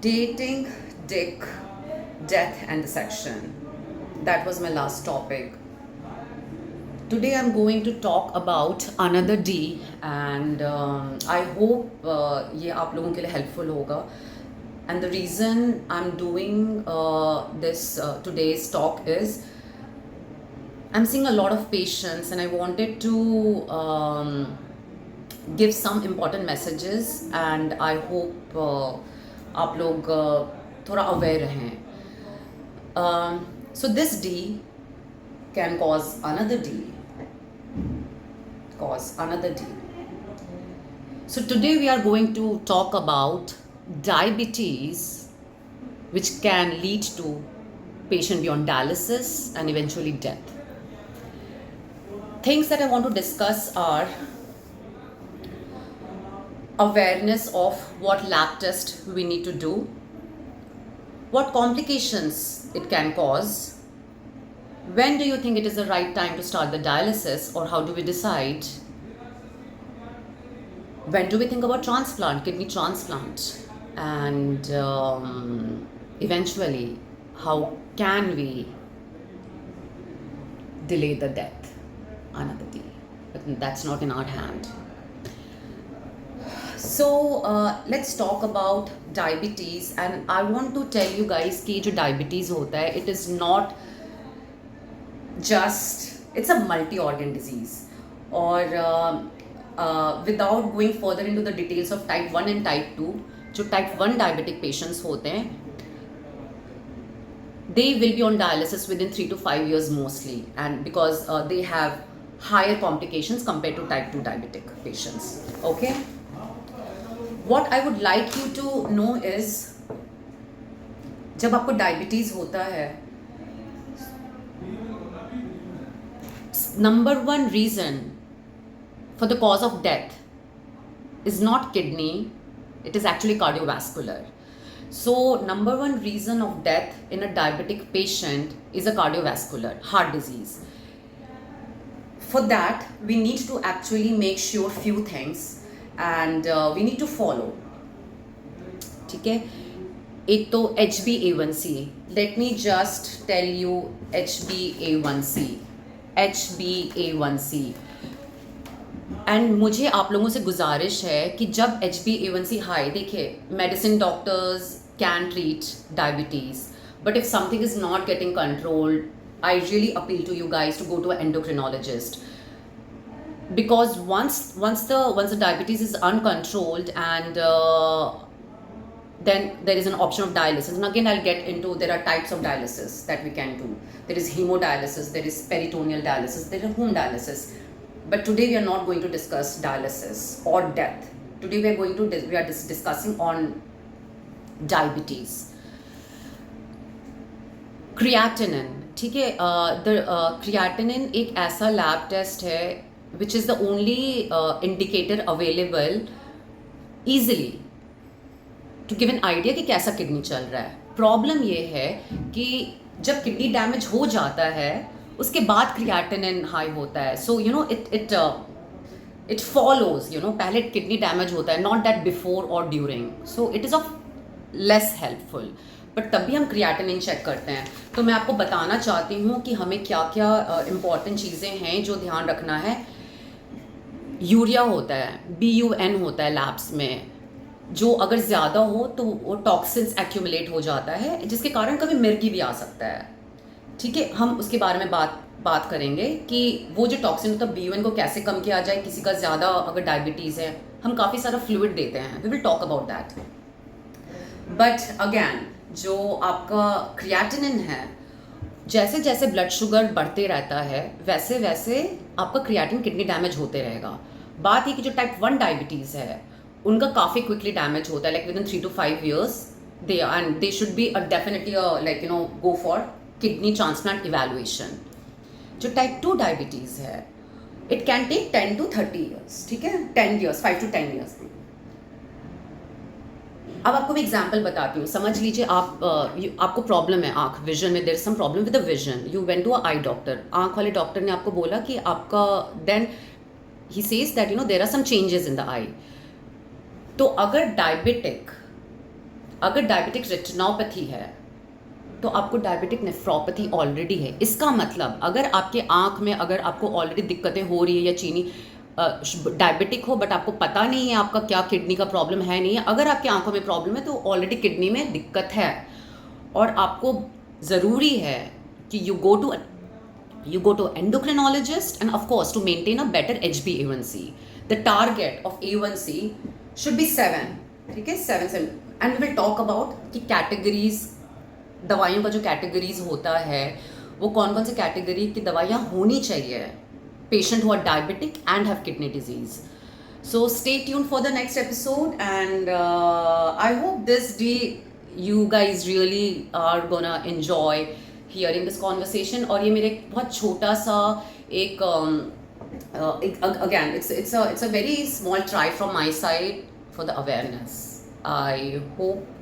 Dating, dick, death, and dissection. That was my last topic. Today I'm going to talk about another D, and I hope ये आप लोगों के लिए helpful होगा. And the reason I'm doing this today's talk is I'm seeing a lot of patients, and I wanted to give some important messages, and I hope आप लोग थोड़ा aware रहें. So this D can cause another D. So today we are going to talk about diabetes, which can lead to patient beyond dialysis and eventually death. Things that I want to discuss are awareness of what lab test we need to do, what complications it can cause, when do you think it is the right time to start the dialysis, or how do we decide, when do we think about transplant, kidney transplant, and eventually how can we delay the death, another day, but that's not in our hand. So let's talk about diabetes, and I want to tell you guys कि जो diabetes होता है, it is not just, it's a multi-organ disease. Or without going further into the details of type 1 and type 2, जो type 1 diabetic patients होते हैं, they will be on dialysis within 3 to 5 years mostly, and because they have higher complications compared to type 2 diabetic patients. Okay, what I would like you to know is जब आपको diabetes होता है, number one reason for the cause of death is not kidney, it is actually cardiovascular. So number one reason of death in a diabetic patient is a cardiovascular heart disease. For that we need to actually make sure few things, and we need to follow. ठीक है, एक तो HbA1c. Let me just tell you HbA1c. And मुझे आप लोगों से गुजारिश है कि जब HbA1c हाई, देखिए medicine doctors can treat diabetes, but if something is not getting controlled, I really appeal to you guys to go to an endocrinologist, because once the diabetes is uncontrolled, and then there is an option of dialysis. And again, I'll get into, there are types of dialysis that we can do. There is hemodialysis, there is peritoneal dialysis, there is home dialysis. But today we are not going to discuss dialysis or death. Today we are discussing on diabetes. Creatinine, ठीक है, creatinine एक ऐसा lab test है which is the only indicator available easily to give an idea कि कैसा kidney चल रहा है. प्रॉब्लम ये है कि जब किडनी डैमेज हो जाता है उसके बाद क्रिएटिनिन हाई होता है. So you know it follows, you know, पहले किडनी डैमेज होता है, नॉट दैट बिफोर और during. So it is of less helpful, but तब भी हम क्रिएटिनिन चेक करते हैं. तो मैं आपको बताना चाहती हूँ कि हमें क्या क्या इम्पॉर्टेंट चीज़ें हैं जो ध्यान रखना है. यूरिया होता है, BUN होता है लैब्स में, जो अगर ज़्यादा हो तो वो टॉक्सिन्स एक्यूमुलेट हो जाता है, जिसके कारण कभी मिर्गी भी आ सकता है. ठीक है, हम उसके बारे में बात करेंगे कि वो जो टॉक्सिन होता है BUN को कैसे कम किया जाए. किसी का ज़्यादा अगर डायबिटीज़ है, हम काफ़ी सारा फ्लूइड देते हैं, we will talk about that. But again जो आपका क्रिएटिनिन है, जैसे जैसे ब्लड शुगर बढ़ते रहता है वैसे वैसे आपका क्रिएटिन किडनी डैमेज होते रहेगा. बात ये कि जो टाइप 1 डायबिटीज़ है उनका काफ़ी क्विकली डैमेज होता है, like with in 3 to 5 years they should be definitely like you know go for kidney transplant evaluation. जो टाइप 2 डायबिटीज़ है, it can take 10 to 30 years. ठीक है, 10 years, 5 to 10 years. अब आपको मैं एग्जाम्पल बताती हूँ. समझ लीजिए आपको प्रॉब्लम है आँख, विजन में, there is some problem with the vision. You went to a eye doctor, आँख वाले डॉक्टर ने आपको बोला कि आपका, then he says that you know there are some changes in the eye. तो अगर डायबिटिक अगर डायबिटिक रेटिनोपैथी है तो आपको डायबिटिक नेफ्रोपैथी ऑलरेडी है। इसका मतलब अगर आपके आँख में अगर आपको ऑलरेडी दिक्कतें हो रही है या चीनी डायबिटिक हो बट आपको पता नहीं है आपका क्या किडनी का प्रॉब्लम है नहीं है, अगर आपकी आंखों में प्रॉब्लम है तो ऑलरेडी किडनी में दिक्कत है और आपको ज़रूरी है कि you go to endocrinologist and of course to maintain a better HbA1c. The target of A1c should be 7, ठीक है, 7 and we will talk about कि कैटेगरीज, दवाइयों का जो कैटेगरीज होता है वो कौन कौन से कैटेगरी की दवाइयाँ होनी चाहिए patient who are diabetic and have kidney disease. So stay tuned for the next episode and I hope this day you guys really are gonna enjoy hearing this conversation. और ये मेरे एक बहुत छोटा सा एक again it's a very small try from my side for the awareness. I hope